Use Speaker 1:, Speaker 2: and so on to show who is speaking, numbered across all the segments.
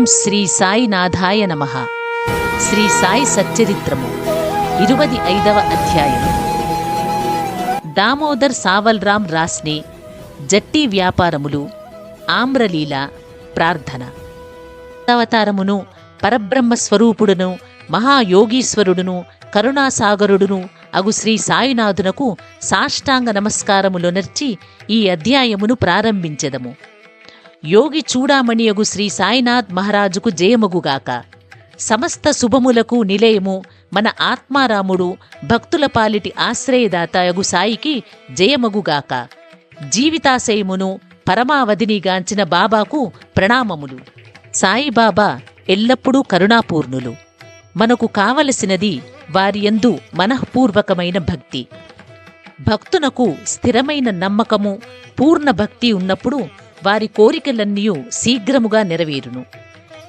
Speaker 1: శ్రీ సాయినాథాయ నమః. శ్రీ సాయి సచ్చరిత్రము 25వ అధ్యాయము. దామోదర్ సావల్రాం రాస్నే జట్టి వ్యాపారములు, ఆమ్రలీల, ప్రార్థన. అవతారమును పరబ్రహ్మస్వరూపుడును మహాయోగీశ్వరుడును కరుణాసాగరుడును అగు శ్రీ సాయినాథునకు సాష్టాంగ నమస్కారములొనర్చి ఈ అధ్యాయమును ప్రారంభించెదము. యోగి చూడామణియగు శ్రీ సాయినాథ్ మహారాజుకు జయమగుగాక. సమస్త శుభములకు నిలయము మన ఆత్మారాముడు భక్తుల పాలిటి ఆశ్రయదాతయగు సాయికి జయమగుగాక. జీవితాశయమును పరమావధినిగాంచిన బాబాకు ప్రణామములు. సాయిబాబా ఎల్లప్పుడూ కరుణాపూర్ణులు. మనకు కావలసినది వారియందు మనఃపూర్వకమైన భక్తి. భక్తునకు స్థిరమైన నమ్మకము, పూర్ణ భక్తి ఉన్నప్పుడు వారి కోరికలన్నీయూ శీఘ్రముగా నెరవేరును.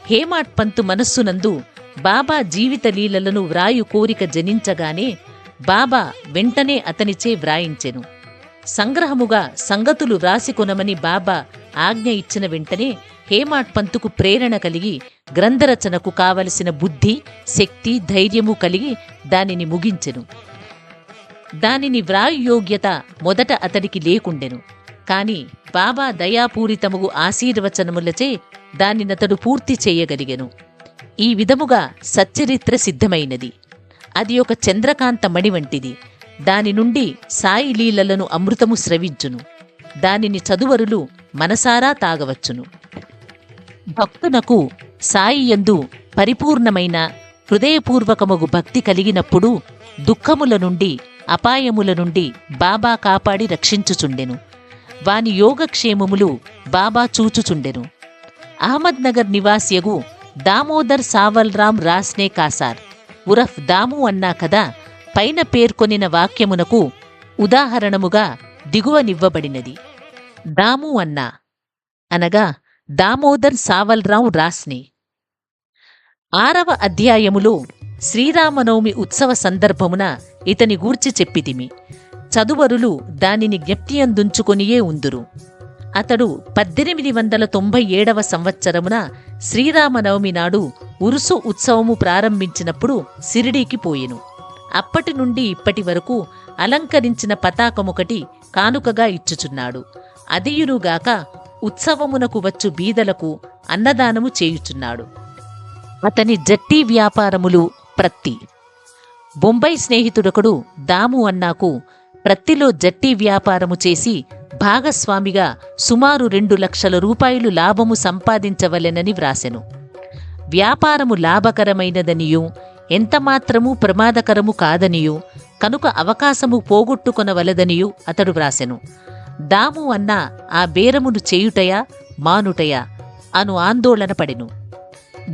Speaker 1: హేమాడ్ పంతు మనస్సునందు బాబా జీవిత లీలలను వ్రాయు కోరిక జనించగానే బాబా వెంటనే అతనిచే వ్రాయించెను. సంగ్రహముగా సంగతులు వ్రాసికొనమని బాబా ఆజ్ఞ ఇచ్చిన వెంటనే హేమాడ్ పంతుకు ప్రేరణ కలిగి గ్రంథరచనకు కావలసిన బుద్ధి, శక్తి, ధైర్యము కలిగి దానిని ముగించెను. దానిని వ్రాయు యోగ్యత మొదట అతడికి లేకుండెను. కాని బాబా దయాపూరితముగు ఆశీర్వచనములచే దానినతడు పూర్తి చేయగలిగెను. ఈ విధముగా సచ్చరిత్ర సిద్ధమైనది. అది ఒక చంద్రకాంత మణి వంటిది. దాని నుండి సాయి లీలలను అమృతము స్రవించును. దానిని చదువరులు మనసారా తాగవచ్చును. భక్తునకు సాయి యందు పరిపూర్ణమైన హృదయపూర్వకమగు భక్తి కలిగినప్పుడు దుఃఖముల నుండి, అపాయముల నుండి బాబా కాపాడి రక్షించుచుండెను. వాని యోగక్షేమములు బాబా చూచుచుండెను. అహ్మద్నగర్ నివాసియగు దామోదర్ సావల్రాం రాస్నే కాసార్ ఉరఫ్ దాము అన్నా కదా పైన పేర్కొనిన వాక్యమునకు ఉదాహరణముగా దిగువనివ్వబడినది. దాము అన్నా అనగా దామోదర్ సావల్రాం రాస్నే. 6వ అధ్యాయములో శ్రీరామనవమి ఉత్సవ సందర్భమున ఇతని గూర్చి చెప్పితిమి. చదువరులు దానిని జ్ఞప్తియందుంచుకొనియే ఉందురు. అతడు 1897వ సంవత్సరమున శ్రీరామనవమి నాడు ఉరుసు ఉత్సవము ప్రారంభించినప్పుడు సిరిడీకి పోయెను. అప్పటి నుండి ఇప్పటి వరకు అలంకరించిన పతాకమొకటి కానుకగా ఇచ్చుచున్నాడు. అదియునుగాక ఉత్సవమునకు వచ్చు బీదలకు అన్నదానము చేయుచున్నాడు. అతని జట్టి వ్యాపారములు ప్రత్తి. బొంబాయి స్నేహితుడొకడు దాము అన్నాకు ప్రత్తిలో జట్టి వ్యాపారము చేసి భాగస్వామిగా సుమారు 2 లక్షల రూపాయలు లాభము సంపాదించవలెనని వ్రాసెను. వ్యాపారము లాభకరమైనదనియూ ఎంతమాత్రమూ ప్రమాదకరము కాదనియూ కనుక అవకాశము పోగొట్టుకొనవలదనియూ అతడు వ్రాసెను. దాము అన్న ఆ బేరమును చేయుటయా మానుటయా అను ఆందోళన పడెను.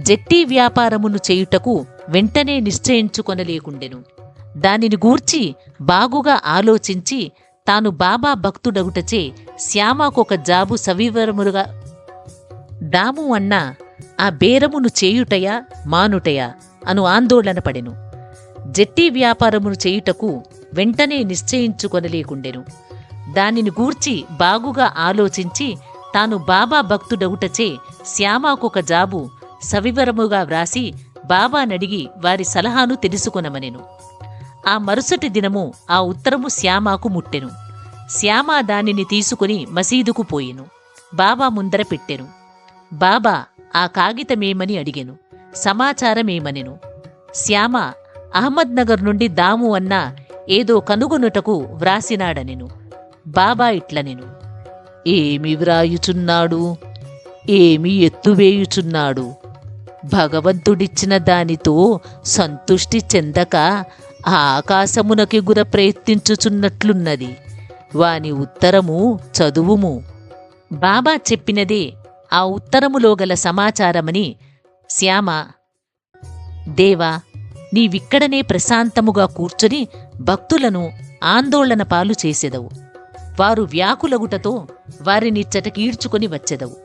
Speaker 1: జట్టి వ్యాపారమును చేయుటకు వెంటనే నిశ్చయించుకొనలేకుండెను. దానిని గూర్చి బాగుగా ఆలోచించి తాను బాబా భక్తుడగుటచే శ్యామకొక జాబు సవివరములుగా దాము అన్న ఆ బేరమును చేయుటయా మానుటయా అను ఆందోళన పడెను. జట్టి వ్యాపారమును చేయుటకు వెంటనే నిశ్చయించుకొనలేకుండెను. దానిని గూర్చి బాగుగా ఆలోచించి తాను బాబా భక్తుడగుటచే శ్యామకొక జాబు సవివరముగా వ్రాసి బాబానడిగి వారి సలహాను తెలుసుకొనమనెను. ఆ మరుసటి దినము ఆ ఉత్తరము శ్యామకు ముట్టెను. శ్యామ దానిని తీసుకుని మసీదుకు పోయెను. బాబా ముందర పెట్టెను. బాబా ఆ కాగితమేమని అడిగెను. సమాచారమేమనెను. శ్యామ అహ్మద్నగర్ నుండి దాము అన్న ఏదో కనుగొనుటకు వ్రాసినాడనెను. బాబా ఇట్లనెను, ఏమి వ్రాయుచున్నాడు, ఏమి ఎత్తువేయుచున్నాడు? భగవంతుడిచ్చిన దానితో సంతుష్టి చెందక ఆకాశమునకెగుర ప్రయత్నించుచున్నట్లున్నది. వాని ఉత్తరము చదువుము. బాబా చెప్పినదే ఆ ఉత్తరములో గల సమాచారమని శ్యామ, దేవా, నీవిక్కడనే ప్రశాంతముగా కూర్చొని భక్తులను ఆందోళన పాలు చేసెదవు. వారు వ్యాకులగుటతో వారినిచ్చటకీడ్చుకొని వచ్చెదవు.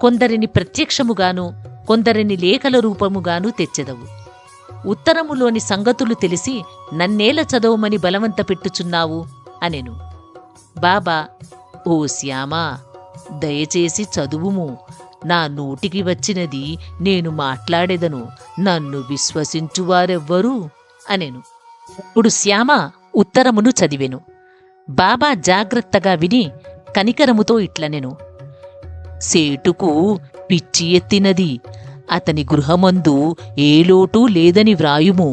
Speaker 1: కొందరిని ప్రత్యక్షముగాను కొందరిని లేఖల రూపముగాను తెచ్చెదవు. ఉత్తరములోని సంగతులు తెలిసి నన్నేల చదవమని బలవంత పెట్టుచున్నావు అనెను. బాబా, ఓ శ్యామా, దయచేసి చదువుము, నా నోటికి వచ్చినది నేను మాట్లాడెదను, నన్ను విశ్వసించువారెవ్వరు అనెను. ఇప్పుడు శ్యామ ఉత్తరమును చదివెను. బాబా జాగ్రత్తగా విని కనికరముతో ఇట్లనెను. సేటుకు పిచ్చి ఎత్తినది, అతని గృహమందు ఏ లోటు లేదని వ్రాయుము.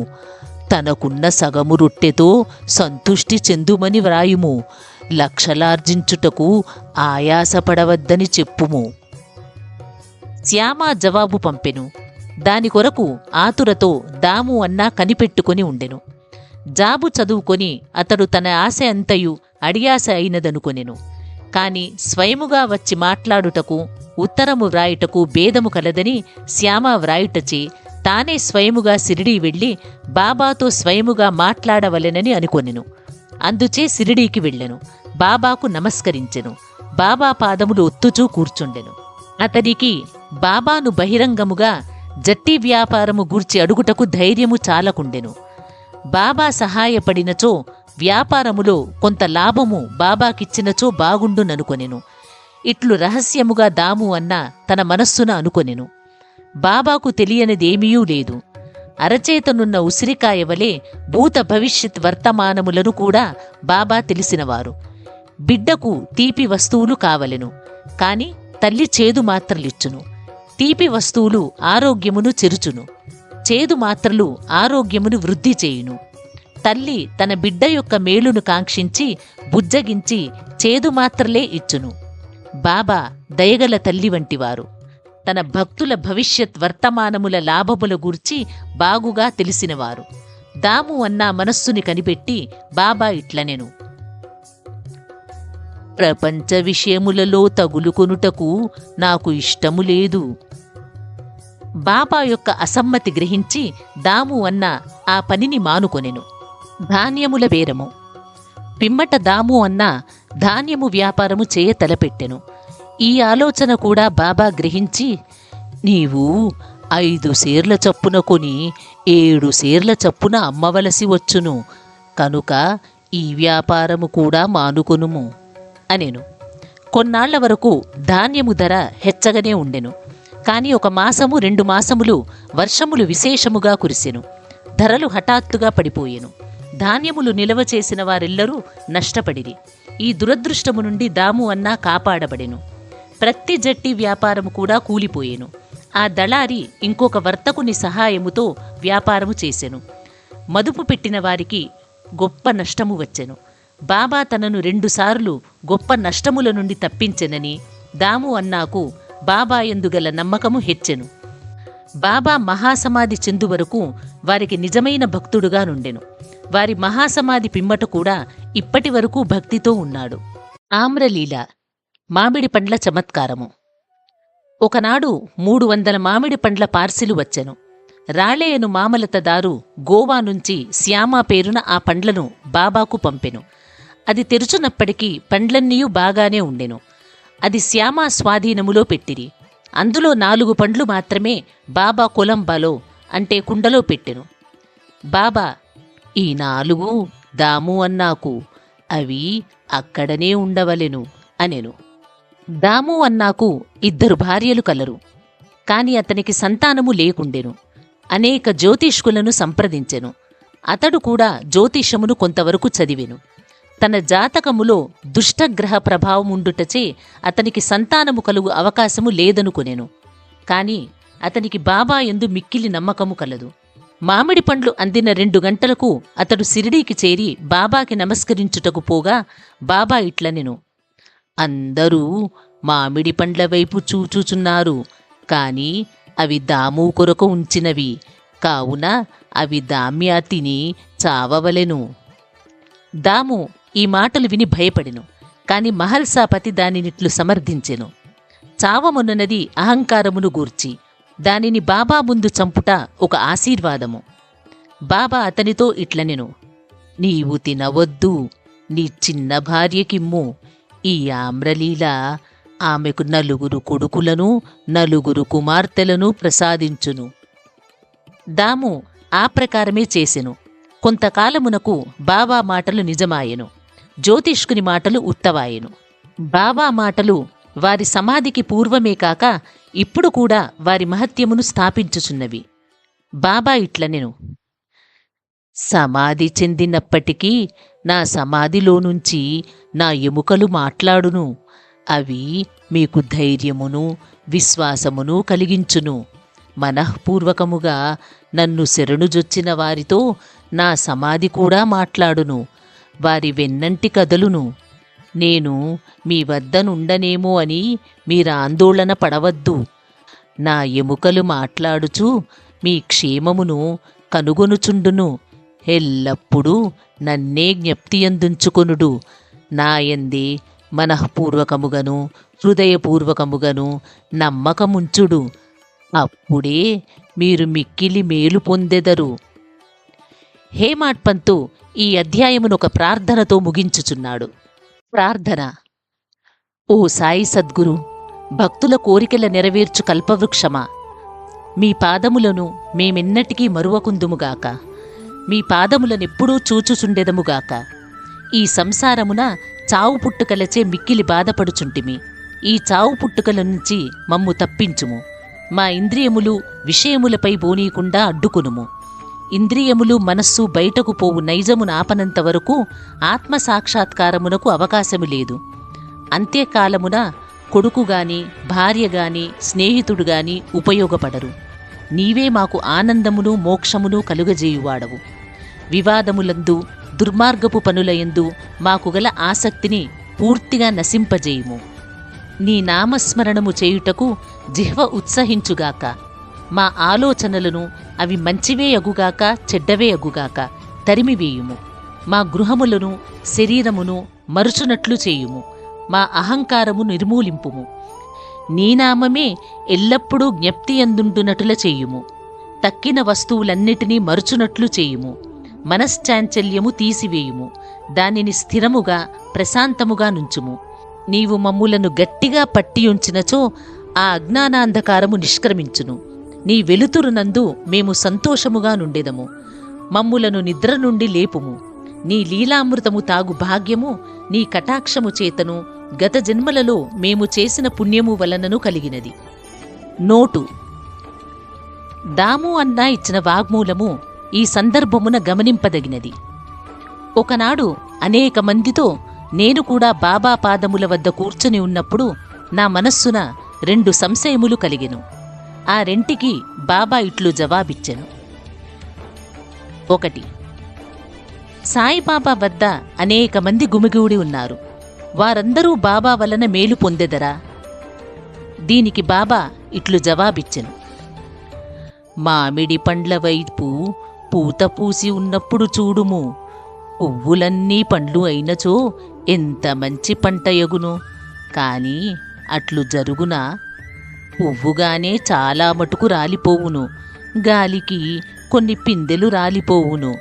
Speaker 1: తనకున్న సగము రొట్టెతో సంతుష్టి చెందుమని వ్రాయుము. లక్షలార్జించుటకు ఆయాసపడవద్దని చెప్పుము. శ్యామ జవాబు పంపెను. దాని కొరకు ఆతురతో దాము అన్నా కనిపెట్టుకొని ఉండెను. జాబు చదువుకొని అతడు తన ఆశ అంతయు అడియాస అయినదనుకొనెను. కాని స్వయముగా వచ్చి మాట్లాడుటకు ఉత్తరము వ్రాయుటకు భేదము కలదని శ్యామ వ్రాయుటచే తానే స్వయముగా సిరిడీ వెళ్ళి బాబాతో స్వయముగా మాట్లాడవలెనని అనుకొనెను. అందుచే సిరిడీకి వెళ్ళెను. బాబాకు నమస్కరించెను. బాబా పాదములు ఒత్తుచూ కూర్చుండెను. అతనికి బాబాను బహిరంగముగా జట్టి వ్యాపారము గూర్చి అడుగుటకు ధైర్యము చాలకుండెను. బాబా సహాయపడినచో వ్యాపారములో కొంత లాభము బాబాకిచ్చినచో బాగుండుననుకొనెను. ఇట్లు రహస్యముగా దాము అన్న తన మనస్సున అనుకొనెను. బాబాకు తెలియనిదేమీయూ లేదు. అరచేతనున్న ఉసిరికాయ వలె భూత భవిష్యత్ వర్తమానములను కూడా బాబా తెలిసినవారు. బిడ్డకు తీపి వస్తువులు కావలెను, కాని తల్లి చేదు మాత్రలిచ్చును. తీపి వస్తువులు ఆరోగ్యమును చెరుచును, చేదు మాత్రలు ఆరోగ్యమును వృద్ధి చేయును. తల్లి తన బిడ్డ యొక్క మేలును కాంక్షించి బుజ్జగించి చేదు మాత్రలే ఇచ్చును. బాబా దయగల తల్లి వంటివారు. తన భక్తుల భవిష్యత్ వర్తమానముల లాభముల గూర్చి బాగుగా తెలిసినవారు. దాము అన్న మనస్సుని కనిపెట్టి బాబా ఇట్లనెను. ప్రపంచ విషయములలో తగులుకొనుటకు నాకు ఇష్టము లేదు. బాబా యొక్క అసమ్మతి గ్రహించి దాము అన్న ఆ పనిని మానుకొనెను. ధాన్యముల బేరము. పిమ్మట దాము అన్న ధాన్యము వ్యాపారము చేయ తలపెట్టెను. ఈ ఆలోచన కూడా బాబా గ్రహించి, నీవు 5 సేర్ల చప్పున కొని 7 సేర్ల చప్పున అమ్మవలసి వచ్చును, కనుక ఈ వ్యాపారము కూడా మానుకొనుము అనెను. కొన్నాళ్ల వరకు ధాన్యము ధర హెచ్చగనే ఉండెను. కాని 1 మాసము 2 మాసములు వర్షములు విశేషముగా కురిసెను. ధరలు హఠాత్తుగా పడిపోయెను. ధాన్యములు నిలవ చేసిన వారెల్లరూ నష్టపడిరి. ఈ దురదృష్టము నుండి దాము అన్నా కాపాడబడెను. ప్రతి జట్టి వ్యాపారము కూడా కూలిపోయెను. ఆ దళారి ఇంకొక వర్తకుని సహాయముతో వ్యాపారము చేసెను. మదుపు పెట్టిన వారికి గొప్ప నష్టము వచ్చెను. బాబా తనను 2 సార్లు గొప్ప నష్టముల నుండి తప్పించెనని దాము అన్నాకు బాబా యందుగల నమ్మకము హెచ్చెను. బాబా మహాసమాధి చెందు వరకు వారికి నిజమైన భక్తుడుగా నుండెను. వారి మహాసమాధి పిమ్మట కూడా ఇప్పటి వరకు భక్తితో ఉన్నాడు. ఆమ్రలీల. మామిడి పండ్ల చమత్కారము. ఒకనాడు 300 మామిడి పండ్ల పార్సిలు వచ్చెను. రాళేయను మామలతదారు గోవా నుంచి శ్యామ పేరున ఆ పండ్లను బాబాకు పంపెను. అది తెరుచునప్పటికీ పండ్లన్నీయూ బాగానే ఉండెను. అది శ్యామ స్వాధీనములో పెట్టిరి. అందులో 4 పండ్లు మాత్రమే బాబా కొలంబాలో అంటే కుండలో పెట్టెను. బాబా, ఈ 4 దాము అన్నాకు, అవి అక్కడనే ఉండవలెను అనెను. దాము అన్నాకు 2 భార్యలు కలరు. కాని అతనికి సంతానము లేకుండెను. అనేక జ్యోతిష్కులను సంప్రదించెను. అతడు కూడా జ్యోతిషమును కొంతవరకు చదివెను. తన జాతకములో దుష్టగ్రహ ప్రభావముండుటచే అతనికి సంతానము కలుగు అవకాశము లేదనుకొనెను. కాని అతనికి బాబా యందు మిక్కిలి నమ్మకము కలదు. మామిడి పండ్లు అందిన 2 గంటలకు అతడు సిరిడీకి చేరి బాబాకి నమస్కరించుటకు పోగా బాబా ఇట్లనెను. అందరూ మామిడి పండ్ల వైపు చూచుచున్నారు, కాని అవి దాము కొరకు ఉంచినవి, కావున అవి దామ్యా తిని చావవలెను. దాము ఈ మాటలు విని భయపడెను. కాని మహల్సాపతి దానినిట్లు సమర్థించెను. చావమున్నది అహంకారమును గూర్చి, దానిని బాబా ముందు చంపుట ఒక ఆశీర్వాదము. బాబా అతనితో ఇట్లనెను. నీవు తినవద్దు, నీ చిన్న భార్యకిమ్ము. ఈ ఆమ్రలీల ఆమెకు 4 కొడుకులను 4 కుమార్తెలను ప్రసాదించును. దాము ఆ ప్రకారమే చేసెను. కొంతకాలమునకు బాబా మాటలు నిజమాయెను. జ్యోతిష్కుని మాటలు ఉత్తవాయెను. బాబా మాటలు వారి సమాధికి పూర్వమే కాక ఇప్పుడు కూడా వారి మహత్యమును స్థాపించుచున్నవి. బాబా ఇట్లనెను, సమాధి చెందినప్పటికీ నా సమాధిలోనుంచి నా ఎముకలు మాట్లాడును. అవి మీకు ధైర్యమును విశ్వాసమును కలిగించును. మనఃపూర్వకముగా నన్ను శరణుజొచ్చిన వారితో నా సమాధి కూడా మాట్లాడును. వారి వెన్నంటి కదలును. నేను మీ వద్దనుండనేమో అని మీరాందోళన పడవద్దు. నా ఎముకలు మాట్లాడుచు మీ క్షేమమును కనుగొనుచుండును. ఎల్లప్పుడూ నన్నే జ్ఞప్తియందుంచుకొనుడు. నాయందే మనఃపూర్వకముగను హృదయపూర్వకముగను నమ్మకముంచుడు. అప్పుడే మీరు మిక్కిలి మేలు పొందెదరు. హేమాడ్ పంతు ఈ అధ్యాయమును ఒక ప్రార్థనతో ముగించుచున్నాడు. ప్రార్థన. ఓ సాయి సద్గురు, భక్తుల కోరికల నెరవేర్చు కల్పవృక్షమా, మీ పాదములను మేమెన్నటికీ మరువకుందుముగాక. మీ పాదములనెప్పుడూ చూచుచుండెదముగాక. ఈ సంసారమున చావు పుట్టుకలచే మిక్కిలి బాధపడుచుంటిమి. ఈ చావు పుట్టుకల నుంచి మమ్ము తప్పించుము. మా ఇంద్రియములు విషయములపై బోనీకుండా అడ్డుకునుము. ఇంద్రియములు మనస్సు బయటకు పోవు నైజమును ఆపనంత వరకు ఆత్మసాక్షాత్కారమునకు అవకాశము లేదు. అంత్యకాలమున కొడుకుగాని భార్యగాని స్నేహితుడుగాని ఉపయోగపడరు. నీవే మాకు ఆనందమును మోక్షమును కలుగజేయువాడవు. వివాదములందు దుర్మార్గపు పనులయందు మాకు గల ఆసక్తిని పూర్తిగా నశింపజేయుము. నీ నామస్మరణము చేయుటకు జిహ్వ ఉత్సహించుగాక. మా ఆలోచనలను అవి మంచివే అగుగాక చెడ్డవే అగుగాక తరిమివేయుము. మా గృహములను శరీరమును మరుచునట్లు చేయుము. మా అహంకారము నిర్మూలింపుము. నీ నామమే ఎల్లప్పుడూ జ్ఞప్తియందుండునటుల చేయుము. తక్కిన వస్తువులన్నిటినీ మరుచునట్లు చేయుము. మనశ్చాంచల్యము తీసివేయుము. దానిని స్థిరముగా ప్రశాంతముగా నుంచుము. నీవు మమ్ములను గట్టిగా పట్టియుంచినచో ఆ అజ్ఞానాంధకారము నిష్క్రమించును. నీ వెలుతురునందు మేము సంతోషముగా నుండెదము. మమ్ములను నిద్ర నుండి లేపుము. నీ లీలామృతము తాగు భాగ్యము నీ కటాక్షము చేతను గత జన్మలలో మేము చేసిన పుణ్యము వలనను కలిగినది. నోటు. దాము అన్న ఇచ్చిన వాగ్మూలము ఈ సందర్భమున గమనింపదగినది. ఒకనాడు అనేక మందితో నేను కూడా బాబా పాదముల వద్ద కూర్చుని ఉన్నప్పుడు నా మనస్సున 2 సంశయములు కలిగెను. ఆ రెంటికి బాబా ఇట్లు జవాబిచ్చెను. 1. సాయిబాబా వద్ద అనేక మంది గుమిగూడి ఉన్నారు. వారందరూ బాబా వలన మేలు పొందెదరా? దీనికి బాబా ఇట్లు జవాబిచ్చెను. మామిడి పండ్ల వైపు పూత పూసి ఉన్నప్పుడు చూడుము. పువ్వులన్నీ పండ్లు అయినచో ఎంత మంచి పంట యగును. కాని అట్లు జరుగునా? పువ్వుగానే చాలా మటుకు రాలిపోవును. గాలికి కొన్ని పిందెలు రాలిపోవును.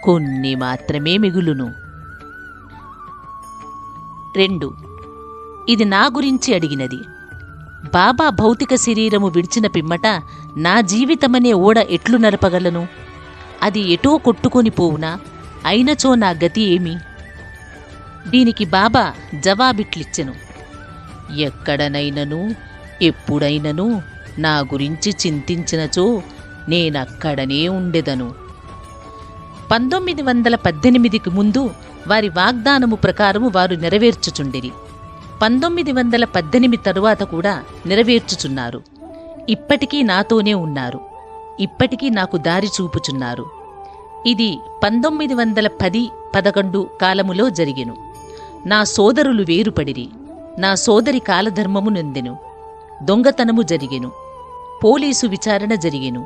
Speaker 1: కొన్ని మాత్రమే మిగులును. 2. ఇది నా గురించి అడిగినది. బాబా భౌతిక శరీరము విడిచిన పిమ్మట నా జీవితమనే ఓడ ఎట్లు నడపగలను? అది ఎటో కొట్టుకొని పోవునా? అయినచో నా గతి ఏమి? దీనికి బాబా జవాబిట్లిచ్చెను. ఎక్కడనైనను ఎప్పుడైనను నా గురించి చింతించినచో నేనక్కడనే ఉండెదను. 1918కి ముందు వారి వాగ్దానము ప్రకారము వారు నెరవేర్చుచుండిరి. 1918 తరువాత కూడా నెరవేర్చుచున్నారు. ఇప్పటికీ నాతోనే ఉన్నారు. ఇప్పటికీ నాకు దారి చూపుచున్నారు. ఇది 1910-11 కాలములో జరిగెను. నా సోదరులు వేరుపడిరి. నా సోదరి కాలధర్మము నొందెను. దొంగతనము జరిగెను. పోలీసు విచారణ జరిగెను.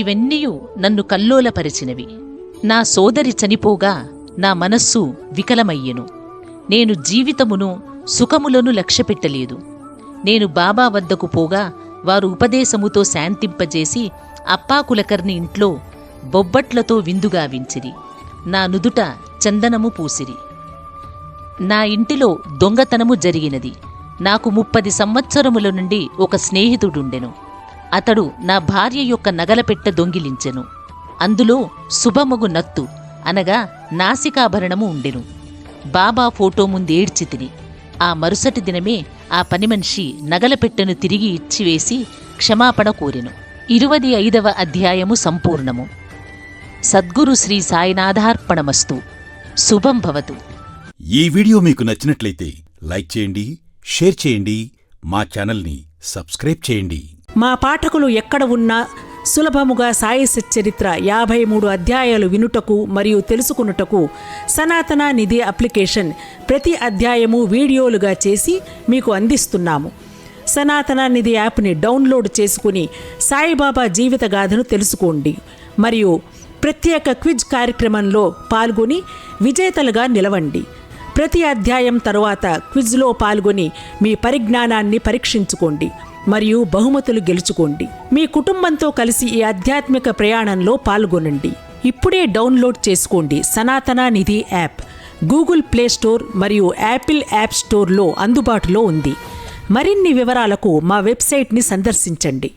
Speaker 1: ఇవన్నీయు నన్ను కల్లోలపరిచినవి. నా సోదరి చనిపోగా నా మనస్సు వికలమయ్యెను. నేను జీవితమును సుఖములను లక్ష్యపెట్టలేదు. నేను బాబా వద్దకు పోగా వారు ఉపదేశముతో శాంతింపజేసి అప్పాకులకర్ని ఇంట్లో బొబ్బట్లతో విందుగావించిరి. నా నుదుట చందనము పూసిరి. నా ఇంటిలో దొంగతనము జరిగినది. నాకు 30 సంవత్సరముల నుండి ఒక స్నేహితుడుండెను. అతడు నా భార్య యొక్క నగలపెట్టె దొంగిలించెను. అందులో శుభమగు నత్తు అనగా నాసికాభరణము ఉండెను. బాబా ఫోటో ముందేడ్చితిని. ఆ మరుసటి దినమే ఆ పని మనిషి నగల పెట్టెను తిరిగి ఇచ్చివేసి క్షమాపణ కోరెను. 25వ అధ్యాయము సంపూర్ణము. సద్గురు శ్రీ సాయినాథార్పణమస్తు. శుభం భవతు.
Speaker 2: ఈ వీడియో మీకు నచ్చినట్లయితే లైక్ చేయండి, షేర్ చేయండి, మా ఛానల్ని సబ్స్క్రైబ్ చేయండి.
Speaker 3: మా పాఠకులు ఎక్కడ ఉన్నా సులభముగా సాయి సచ్చరిత్ర 53 అధ్యాయాలు వినుటకు మరియు తెలుసుకునుటకు సనాతన నిధి అప్లికేషన్ ప్రతి అధ్యాయము వీడియోలుగా చేసి మీకు అందిస్తున్నాము. సనాతన నిధి యాప్ని డౌన్లోడ్ చేసుకుని సాయిబాబా జీవిత గాథను తెలుసుకోండి మరియు ప్రత్యేక క్విజ్ కార్యక్రమంలో పాల్గొని విజేతలుగా నిలవండి. ప్రతి అధ్యాయం తరువాత క్విజ్లో పాల్గొని మీ పరిజ్ఞానాన్ని పరీక్షించుకోండి మరియు బహుమతులు గెలుచుకోండి. మీ కుటుంబంతో కలిసి ఈ ఆధ్యాత్మిక ప్రయాణంలో పాల్గొనండి. ఇప్పుడే డౌన్లోడ్ చేసుకోండి. సనాతన నిధి యాప్ గూగుల్ ప్లే స్టోర్ మరియు యాపిల్ యాప్ స్టోర్లో అందుబాటులో ఉంది. మరిన్ని వివరాలకు మా వెబ్సైట్ని సందర్శించండి.